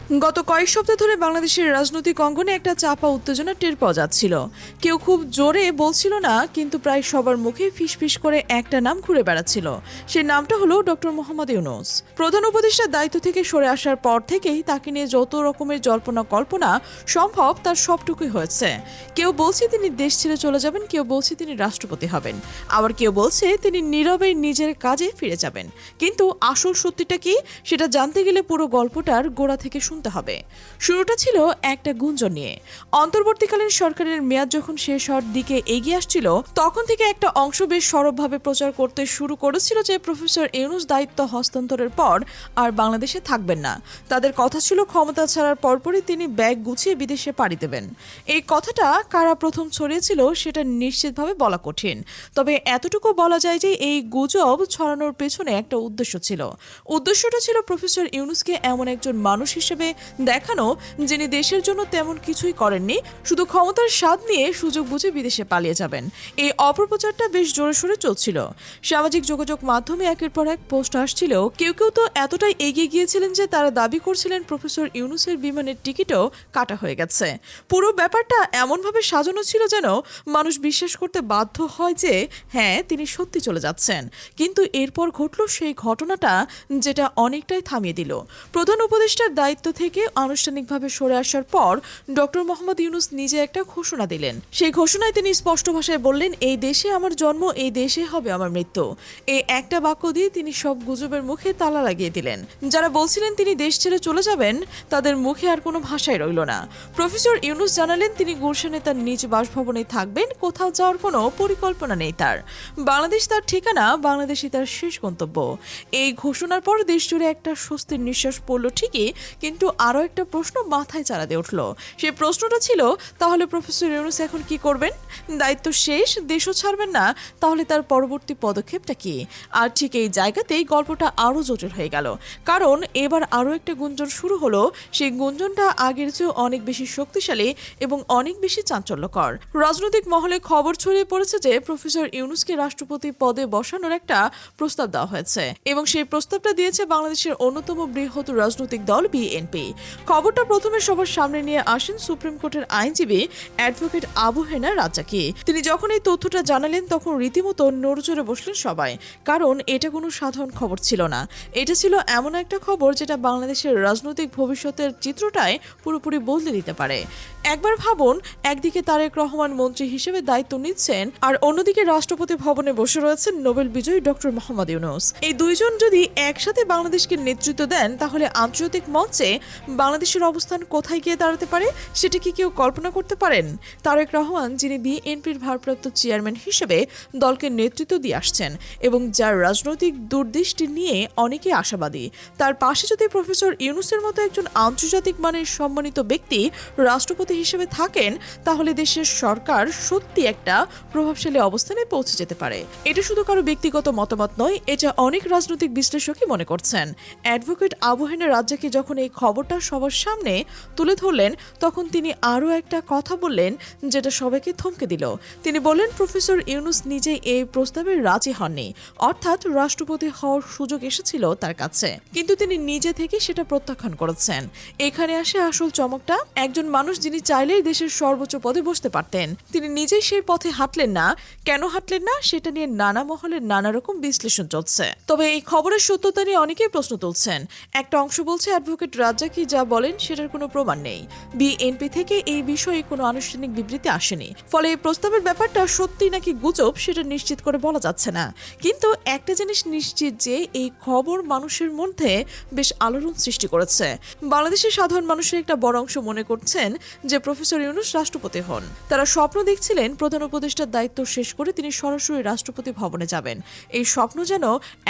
গত কয়েক সপ্তাহ ধরে বাংলাদেশের রাজনৈতিক অঙ্গনে একটা চাপা উত্তেজনা টের পাওয়া যাচ্ছিল। কেউ খুব জোরে বলছিল না, কিন্তু প্রায় সবার মুখে ফিসফিস করে একটা নাম ঘুরে বেড়াচ্ছিল। সেই নামটা হলো ডক্টর মোহাম্মদ ইউনূস। প্রধান উপদেষ্টার দায়িত্ব থেকে সরে আসার পর থেকেই তাকে নিয়ে যত রকমের জল্পনা কল্পনা সম্ভব তার সবটুকুই হয়েছে। কেউ বলছে তিনি দেশ ছেড়ে চলে যাবেন, কেউ বলছে তিনি রাষ্ট্রপতি হবেন, আবার কেউ বলছে তিনি নীরবে নিজের কাজে ফিরে যাবেন। কিন্তু আসল সত্যিটা কি, সেটা জানতে গেলে পুরো গল্পটার গোড়া থেকে শুনতে হবে। শুরুটা ছিল একটা গুঞ্জন নিয়ে। অন্তর্বর্তীকালীন সরকারের মেয়াদ যখন শেষ হওয়ার দিকে এগিয়ে আসছিল, তখন থেকে একটা অংশ বেশ সরবভাবে প্রচার করতে শুরু করেছিল যে প্রফেসর ইউনূস দায়িত্ব হস্তান্তরের পর আর বাংলাদেশে থাকবেন না। তাদের কথা ছিল ক্ষমতা ছাড়ার পরপরই তিনি ব্যাগ গুছিয়ে বিদেশে পাড়ি দেবেন। এই কথাটা কারা প্রথম ছড়িয়েছিল সেটা নিশ্চিতভাবে বলা কঠিন, তবে এতটুকু বলা যায় যে এই গুজব ছড়ানোর পেছনে একটা উদ্দেশ্য ছিল। উদ্দেশ্যটা ছিল প্রফেসর ইউনূসকে এমন একজন মানুষ হিসেবে দেখানো যিনি দেশের জন্য তেমন কিছুই করেননি, শুধু ক্ষমতার স্বাদ নিয়ে সুযোগ বুঝে বিদেশে পালিয়ে যাবেন। এই অপপ্রচারটা বেশ জোরে সোরে চলছিল। সামাজিক যোগাযোগ মাধ্যমে একের পর এক পোস্ট আসছিল। কেউ কেউ তো এতটাই এগিয়ে গিয়েছিলেন যে তারা দাবি করছিলেন প্রফেসর ইউনূসের বিমানের টিকিটও কাটা হয়ে গেছে। পুরো ব্যাপারটা এমনভাবে সাজানো ছিল যেন মানুষ বিশ্বাস করতে বাধ্য হয় যে হ্যাঁ, তিনি সত্যি চলে যাচ্ছেন। কিন্তু এরপর ঘটল সেই ঘটনাটা যেটা অনেকটাই থামিয়ে দিল। প্রধান উপদেষ্টার দায়িত্ব থেকে আনুষ্ঠানিকভাবে সরে আসার পর ডক্টর মোহাম্মদ ইউনূস নিজে একটা ঘোষণা দিলেন। সেই ঘোষণায় তিনি স্পষ্ট ভাষায় বললেন, এই দেশে আমার জন্ম, এই দেশে হবে আমার মৃত্যু। এই একটা বাক্য দিয়ে তিনি সব গুজবের মুখে তালা লাগিয়ে দিলেন। যারা বলছিলেন তিনি দেশ ছেড়ে চলে যাবেন, তাদের মুখে আর কোনো ভাষাই রইল না। প্রফেসর ইউনূস জানালেন তিনি গুলশানে তার নিজ বাসভবনে থাকবেন, কোথাও যাওয়ার কোনো পরিকল্পনা নেই তার। বাংলাদেশ তার ঠিকানা, বাংলাদেশই তার শেষ গন্তব্য। এই ঘোষণার পর দেশ জুড়ে একটা স্বস্তির নিঃশ্বাস পড়ল ঠিকই, কিন্তু আরও একটা প্রশ্ন মাথায় চাড়া দিয়ে উঠল। সেই প্রশ্নটা ছিল, তাহলে প্রফেসর ইউনূস এখন কি করবেন? দায়িত্ব শেষ, দেশও ছাড়বেন না, তাহলে তার পরবর্তী পদক্ষেপটা কি? আর ঠিক এই জায়গাতেই গল্পটা আরও জটিল হয়ে গেল, কারণ এবার আরও একটা গুঞ্জন শুরু হলো। সেই গুঞ্জনটা আগের চেয়েও অনেক বেশি শক্তিশালী এবং অনেক বেশি চাঞ্চল্যকর। রাজনৈতিক মহলে খবর ছড়িয়ে পড়েছে যে প্রফেসর ইউনূসকে রাষ্ট্রপতি পদে বসানোর একটা প্রস্তাব দেওয়া হয়েছে, এবং সেই প্রস্তাবটা দিয়েছে বাংলাদেশের অন্যতম বৃহৎ রাজনৈতিক দল বিএনপি। খবরটা প্রথমে সবার সামনে নিয়ে আসেন সুপ্রিম কোর্টের আইনজীবী অ্যাডভোকেট আবু হেনা রাজ্জাকী। তিনি যখন এই তথ্যটা জানালেন তখন রীতিমতো নড়েচড়ে বসলেন সবাই, কারণ এটা কোনো সাধারণ খবর ছিল না। এটা ছিল এমন একটা খবর যেটা বাংলাদেশের রাজনৈতিক ভবিষ্যতের চিত্রটাই পুরোপুরি বদলে দিতে পারে। একবার ভাবুন, একদিকে তারেক রহমান মন্ত্রী হিসেবে দায়িত্ব নিচ্ছেন, আর অন্যদিকে রাষ্ট্রপতি ভবনে বসে রয়েছেন নোবেল বিজয়ী ডক্টর মোহাম্মদ ইউনূস। এই দুইজন যদি একসাথে বাংলাদেশকে নেতৃত্ব দেন, তাহলে আন্তর্জাতিক মঞ্চে বাংলাদেশের অবস্থান কোথায় গিয়ে দাঁড়াতে পারে সেটা কি কেউ কল্পনা করতে পারেন? তারেক রহমান, যিনি বিএনপির ভারপ্রাপ্ত চেয়ারম্যান হিসেবে দলকে নেতৃত্ব দিয়ে আসছেন এবং যার রাজনৈতিক দূরদৃষ্টি নিয়ে অনেকে আশাবাদী, তার পাশে যদি প্রফেসর ইউনূসের মতো একজন আন্তর্জাতিক মানের সম্মানিত ব্যক্তি রাষ্ট্রপতি হিসেবে থাকেন, তাহলে দেশের সরকার সত্যি একটা প্রভাবশালী অবস্থানে পৌঁছে যেতে পারে। এটা শুধু কারো ব্যক্তিগত মতামত নয়, এটা অনেক রাজনৈতিক বিশ্লেষকই মনে করছেন। অ্যাডভোকেট আবু হেনা রাজ্জাকী যখন এই খবরটা সবার সামনে তুলে ধরলেন, তখন তিনি আরও একটা কথা বললেন যেটা সবাইকে থমকে দিল। তিনি বললেন, প্রফেসর ইউনূস নিজে এই প্রস্তাবে রাজি হননি, অর্থাৎ রাষ্ট্রপতি হওয়ার সুযোগ এসেছিল তার কাছে, কিন্তু তিনি নিজে থেকে সেটা প্রত্যাখ্যান করেছেন। এখানে আসে আসল চমকটা। একজন মানুষ যিনি চাইলেই দেশের সর্বোচ্চ পদে বসতে পারতেন, তিনি নিজেই সেই পথে হাঁটলেন না। কেন হাঁটলেন না, সেটা নিয়ে নানা মহলে নানা রকম বিশ্লেষণ চলছে। তবে এই খবরের সত্যতা নিয়ে অনেকেই প্রশ্ন তুলছেন। একটা অংশ বলছে অ্যাডভোকেট রাজ্জাকী যা বলেন সেটার কোনো প্রমাণ নেই, বিএনপি থেকে এই বিষয়ে কোনো আনুষ্ঠানিক বিবৃতি আসেনি, ফলে এই প্রস্তাবের ব্যাপারটা সত্যি নাকি গুজব সেটা নিশ্চিত করে বলা যাচ্ছে না। কিন্তু একটা জিনিস নিশ্চিত যে এই খবর মানুষের মধ্যে বেশ আলোড়ন সৃষ্টি করেছে। বাংলাদেশের সাধারণ মানুষের একটা বড় অংশ মনে করছেন যে প্রফেসর ইউনূস রাষ্ট্রপতি হন। তারা স্বপ্ন দেখছিলেন প্রধান উপদেষ্টার দায়িত্ব শেষ করে তিনি সরাসরি রাষ্ট্রপতি ভবনে যাবেন। এই স্বপ্ন যেন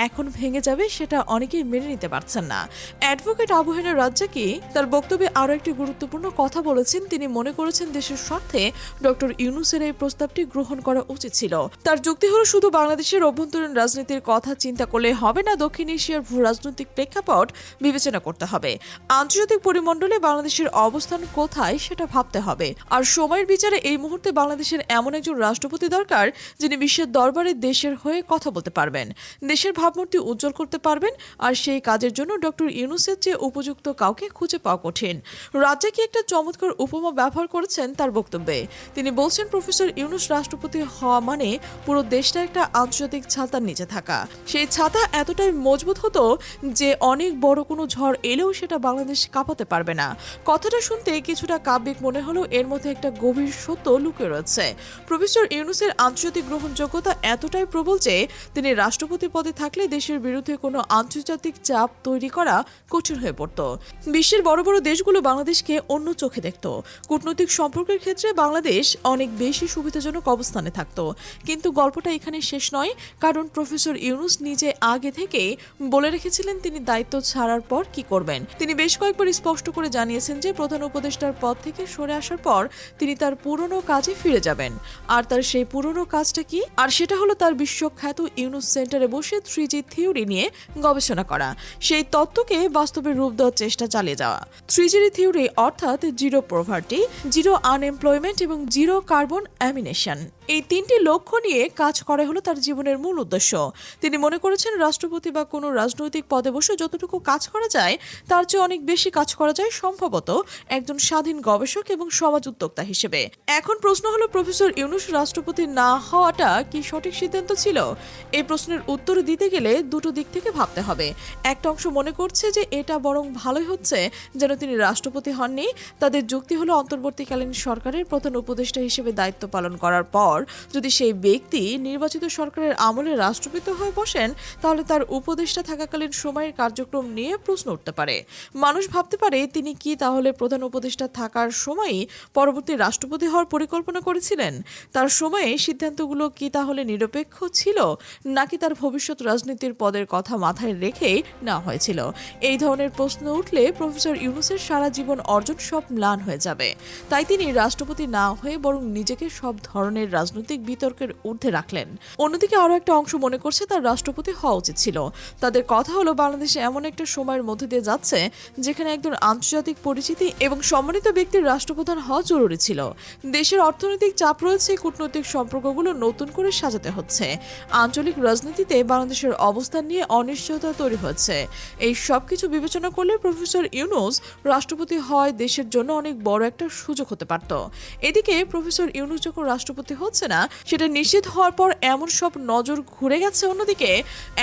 এখন ভেঙে যাবে সেটা অনেকেই মেনে নিতে পারছেন না। অ্যাডভোকেট আবু হেনা রাজ্জাকী তার বক্তব্যে আরও একটি গুরুত্বপূর্ণ কথা বলেছেন। তিনি মনে করেছেন দেশের স্বার্থে ডক্টর ইউনূসের এই প্রস্তাবটি গ্রহণ করা উচিত ছিল। তার যুক্তি হলো, শুধু বাংলাদেশের অভ্যন্তরীণ রাজনীতির কথা চিন্তা করলে হবে না, দক্ষিণ এশিয়ার ভূ রাজনৈতিক প্রেক্ষাপট বিবেচনা করতে হবে। আন্তর্জাতিক পরিমণ্ডলে বাংলাদেশের অবস্থান কোথায় সেটা ভাবতে হবে। আর সময়ের বিচারে এই মুহূর্তে বাংলাদেশের এমন একজন রাষ্ট্রপতি দরকার যিনি বিশ্বের দরবারে দেশের হয়ে কথা বলতে পারবেন, দেশের ভাবমূর্তি উজ্জ্বল করতে পারবেন। আর সেই কাজের জন্য ডক্টর ইউনূসের চেয়ে উপযুক্ত কাউকে খুঁজে পাওয়া কঠিন। রাজ্জাকী একটা চমৎকার উপমা ব্যবহার করেছেন তার বক্তব্যে। তিনি বলছেন, প্রফেসর ইউনূস রাষ্ট্রপতি হওয়া মানে পুরো দেশটা একটা আন্তর্জাতিক ছাতার নিচে থাকা। সেই ছাতা এতটাই মজবুত হতো যে অনেক বড় কোনো ঝড় এলেও সেটা বাংলাদেশ কাঁপাতে পারবে না। কথাটা শুনতে কিছুটা কাব্যিক মনে হলেও এর মধ্যে একটা গভীর সত্য লুকিয়ে রয়েছে। প্রফেসর ইউনূসের আন্তর্জাতিক গ্রহণযোগ্যতা এতটাই প্রবল যে তিনি রাষ্ট্রপতি পদে থাকলে দেশের বিরুদ্ধে কোনো আন্তর্জাতিক চাপ তৈরি করা কঠিন হয়ে পড়ত। বিশ্বের বড় বড় দেশগুলো বাংলাদেশকে অন্য চোখে দেখত। কূটনৈতিক সম্পর্কের ক্ষেত্রে বাংলাদেশ অনেক বেশি সুবিধাজনক অবস্থানে থাকত। কিন্তু গল্পটা এখানে শেষ নয়, কারণ প্রফেসর ইউনূস নিজে আগে থেকেই বলে রেখেছিলেন তিনি দায়িত্ব ছাড়ার পর কি করবেন। তিনি বেশ কয়েকবার স্পষ্ট করে জানিয়েছেন যে প্রধান উপদেষ্টার পদ থেকে সরে আসার পর তিনি তার পুরনো কাজে ফিরে যাবেন। আর তার সেই পুরনো কাজটা কি? আর সেটা হলো তার বিশ্বখ্যাত ইউনূস সেন্টারে বসে 3G থিওরি নিয়ে গবেষণা করা, সেই তত্ত্বকে বাস্তবে রূপ দেওয়ার চেষ্টা চালিয়ে যাওয়া। 3G থিওরি অর্থাৎ জিরো পভার্টি, জিরো আনএমপ্লয়মেন্ট এবং জিরো কার্বন এমিনেশন, এই তিনটি লক্ষ্য নিয়ে কাজ করা হলো তার জীবনের মূল উদ্দেশ্য। তিনি মনে করেছেন রাষ্ট্রপতি বা কোনো রাজনৈতিক পদে বসে যতটুকু কাজ করা যায় তার চেয়ে অনেক বেশি কাজ করা যায় সম্ভবত একজন স্বাধীন গবেষক এবং সমাজ উদ্যোক্তা হিসেবে। এখন প্রশ্ন হলো, প্রফেসর ইউনূস রাষ্ট্রপতি না হওয়াটা কি সঠিক সিদ্ধান্ত ছিল? এই প্রশ্নের উত্তর দিতে গেলে দুটো দিক থেকে ভাবতে হবে। একটা অংশ মনে করছে যে এটা বরং ভালোই হচ্ছে যেন তিনি রাষ্ট্রপতি হননি। তাদের যুক্তি হলো, অন্তর্বর্তীকালীন সরকারের প্রধান উপদেষ্টা হিসেবে দায়িত্ব পালন করার পর যদি সেই ব্যক্তি নির্বাচিত সরকারের আমলে রাষ্ট্রপতি হয়ে বসেন তাহলে তার উপদেষ্টা থাকাকালীন সময়ের কার্যক্রম নিয়ে প্রশ্ন উঠতে পারে। মানুষ ভাবতে পারে তিনি কি তাহলে প্রধান উপদেষ্টা থাকার সময়ই পরবর্তী রাষ্ট্রপতি হওয়ার পরিকল্পনা করেছিলেন? তার সময়ে সিদ্ধান্তগুলো কি তাহলে নিরপেক্ষ ছিল, নাকি তার ভবিষ্যৎ রাজনীতির পদের কথা মাথায় রেখেই নেওয়া হয়েছিল? এই ধরনের প্রশ্ন উঠলে প্রফেসর ইউনূসের সারা জীবন অর্জন সব ম্লান হয়ে যাবে। তাই তিনি রাষ্ট্রপতি না হয়ে বরং নিজেকে সব ধরনের রাজনৈতিক বিতর্কের ঊর্ধ্বে রাখলেন। অন্যদিকে আরও একটা অংশ মনে করছে তার রাষ্ট্রপতি হওয়া উচিত ছিল। তাদের কথা হলো, বাংলাদেশে এমন একটা সময়ের মধ্যে দিয়ে যাচ্ছে যেখানে একজন আন্তর্জাতিক পরিচিতি এবং সম্মানিত ব্যক্তির রাষ্ট্রপ্রধান হওয়া জরুরি ছিল। দেশের অর্থনৈতিক চাপ রয়েছে, কূটনৈতিক সম্পর্কগুলো নতুন করে সাজাতে হচ্ছে, আঞ্চলিক রাজনীতিতে বাংলাদেশের অবস্থান নিয়ে অনিশ্চয়তা তৈরি হয়েছে। এই সব কিছু বিবেচনা করলে প্রফেসর ইউনূস রাষ্ট্রপতি হওয়ায় দেশের জন্য অনেক বড় একটা সুযোগ হতে পারত। এদিকে প্রফেসর ইউনূস যখন রাষ্ট্রপতি হচ্ছে না সেটা নিশ্চিত হওয়ার পর এমন সব নজর ঘুরে গেছে অন্যদিকে।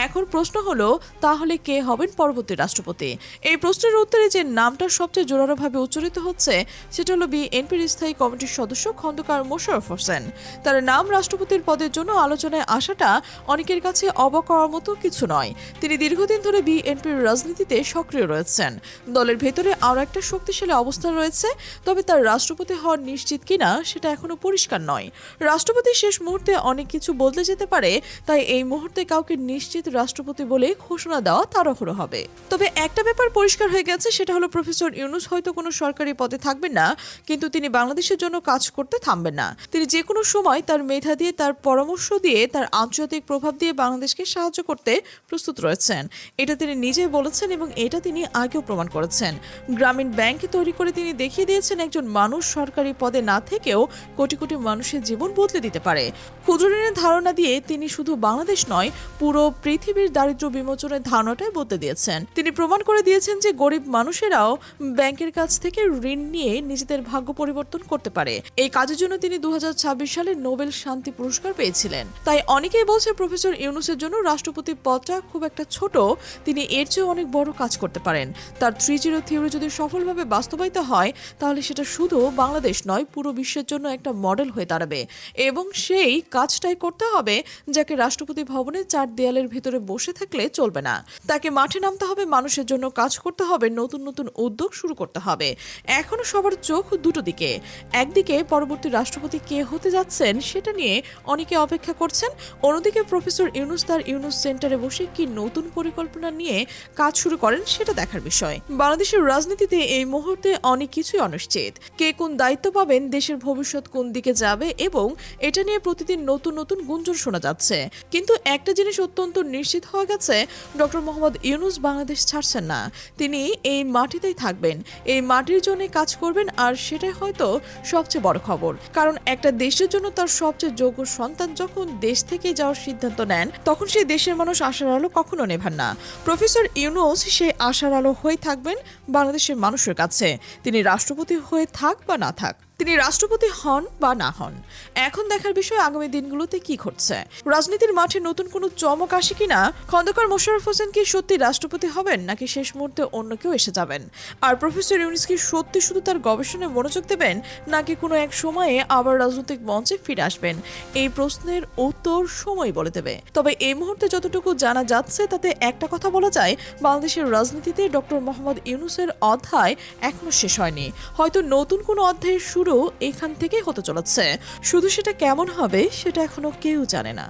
এখন প্রশ্ন হলো, তাহলে কে হবেন পরবর্তী রাষ্ট্রপতি? এই প্রশ্নের উত্তরে যে নামটা সবচেয়ে জোরালোভাবে উচ্চারিত হচ্ছে সেটা হলো বিএনপির স্থায়ী কমিটির সদস্য খন্দকার মোশাররফ হোসেন। তার নাম রাষ্ট্রপতির পদের জন্য আলোচনায় আসাটা অনেকের কাছে অবাক করার মতো কিছু নয়। তিনি দীর্ঘদিন ধরে বিএনপির রাজনীতিতে সক্রিয় রয়েছেন। দলের ভেতরে আরও একটা শক্তিশালী অবস্থান রয়েছে, তবে তার রাষ্ট্রপতি হওয়ার নিশ্চিত কিনা সেটা এখনো পরিষ্কার নয়। রাষ্ট্রপতির শেষ মুহূর্তে অনেক কিছু বদলে যেতে পারে, তাই এই মুহূর্তে কাউকে নিশ্চিত রাষ্ট্রপতি বলে ঘোষণা দেওয়া তাড়াহুড়ো হবে। তবে একটা ব্যাপার পরিষ্কার হয়ে গেছে, সেটা হলো প্রফেসর ইউনূস হয়তো কোনো সরকারি পদে থাকবেন না, কিন্তু তিনি বাংলাদেশের জন্য কাজ করতে থামবেন না। তিনি যে কোনো সময় তার মেধা দিয়ে, তার পরামর্শ দিয়ে, তার আন্তর্জাতিক প্রভাব দিয়ে বাংলাদেশকে সাহায্য করতে প্রস্তুত রয়েছেন। এটা তিনি নিজেই বলেছেন এবং এটা তিনি আগেও প্রমাণ করেছেন। গ্রামীণ ব্যাংক তৈরি করে তিনি দেখিয়ে দিয়েছেন একজন মানুষ সরকারি পদে না থেকেও কোটি কোটি মানুষের জীবন বদলে দিতে পারে। ক্ষুদ্র ঋণের ধারণা দিয়ে তিনি শুধু বাংলাদেশ নয়, পুরো পৃথিবীর দারিদ্র্য বিমোচনের ধারণাটাই বদলে দিয়েছেন। তিনি প্রমাণ করে দিয়েছেন যে গরিব মানুষেরাও ব্যাংকের কাছ থেকে ঋণ নিয়ে নিজেদের ভাগ্য পরিবর্তন করতে পারে। এই কাজের জন্য তিনি 2026 সালে নোবেল শান্তি পুরস্কার পেয়েছিলেন। তাই অনেকেই বলছে প্রফেসর ইউনূসের জন্য রাষ্ট্রপতি পদটা খুব একটা ছোট, তিনি এর চেয়ে অনেক বড় কাজ করতে পারেন। তার 3G থিওরি যদি সফলভাবে বাস্তবায়িত হয় তাহলে সেটা শুধু বাংলাদেশ নয়, পুরো বিশ্বের জন্য একটা মডেল হয়ে দাঁড়াবে। এবং সেই কাজটাই করতে হবে যাকে রাষ্ট্রপতি ভবনে 4 দেয়ালের ভিতরে বসে থাকলে চলবে না। তাকে মাঠে নামতে হবে, মানুষের জন্য কাজ করতে হবে, নতুন নতুন উদ্যোগ শুরু করতে হবে। এখনো সবার চোখ দুটো দিকে। একদিকে পরবর্তী রাষ্ট্রপতি কে হতে যাচ্ছেন সেটা নিয়ে অনেকে অপেক্ষা করছেন, অন্যদিকে প্রফেসর ইউনূস তার ইউনূস সেন্টারে বসে কি নতুন পরিকল্পনা নিয়ে কাজ শুরু করেন সেটা দেখার বিষয়। বাংলাদেশের রাজনীতিতে এই মুহূর্তে অনেক কিছুই অনিশ্চিত। কে কোন দায়িত্ব পাবেন, দেশের ভবিষ্যৎ কোন দিকে যাবে, এবং এটা নিয়ে প্রতিদিন নতুন নতুন গুঞ্জন শোনা যাচ্ছে। কিন্তু একটা জিনিস অত্যন্ত নিশ্চিত হয়ে গেছে, ডক্টর মোহাম্মদ ইউনূস বাংলাদেশ ছাড়ছেন না। তিনি এই মাটিতেই থাকবেন, এই মাটির জন্য কাজ করবেন, আর সেটাই হয়তো সবচেয়ে বড় খবর। কারণ একটা দেশের জন্য তার সবচেয়ে যোগ্য সন্তান যখন দেশ থেকে যাওয়ার সিদ্ধান্ত নেন, তখন সেই দেশের মানুষ আশার আলো কখনো নেভান না। প্রফেসর ইউনূস সেই আশার আলো হয়ে থাকবেন বাংলাদেশের মানুষের কাছে। তিনি রাষ্ট্রপতি হয়ে থাক বা না থাক, তিনি রাষ্ট্রপতি হন বা না হন, এখন দেখার বিষয় আগামী দিনগুলোতে কি ঘটছে। রাজনীতির মাঠে নতুন কোনো চমক আসে কিনা, খন্দকার মোশাররফ হোসেন কি সত্যি রাষ্ট্রপতি হবেন নাকি শেষ মুহূর্তে অন্য কেউ এসে যাবেন, আর প্রফেসর ইউনূস কি সত্যি শুধু তার গবেষণায় মনোযোগ দেবেন নাকি কোনো এক সময়ে আবার রাজনৈতিক মঞ্চে ফিরে আসবেন, এই প্রশ্নের উত্তর সময় বলে দেবে। তবে এই মুহূর্তে যতটুকু জানা যাচ্ছে তাতে একটা কথা বলা যায়, বাংলাদেশের রাজনীতিতে ডক্টর মোহাম্মদ ইউনূসের অধ্যায় এখনো শেষ হয়নি। হয়তো নতুন কোনো অধ্যায়ের শুরু এখান থেকেই হতে চলেছে, শুধু সেটা কেমন হবে সেটা এখনো কেউ জানে না।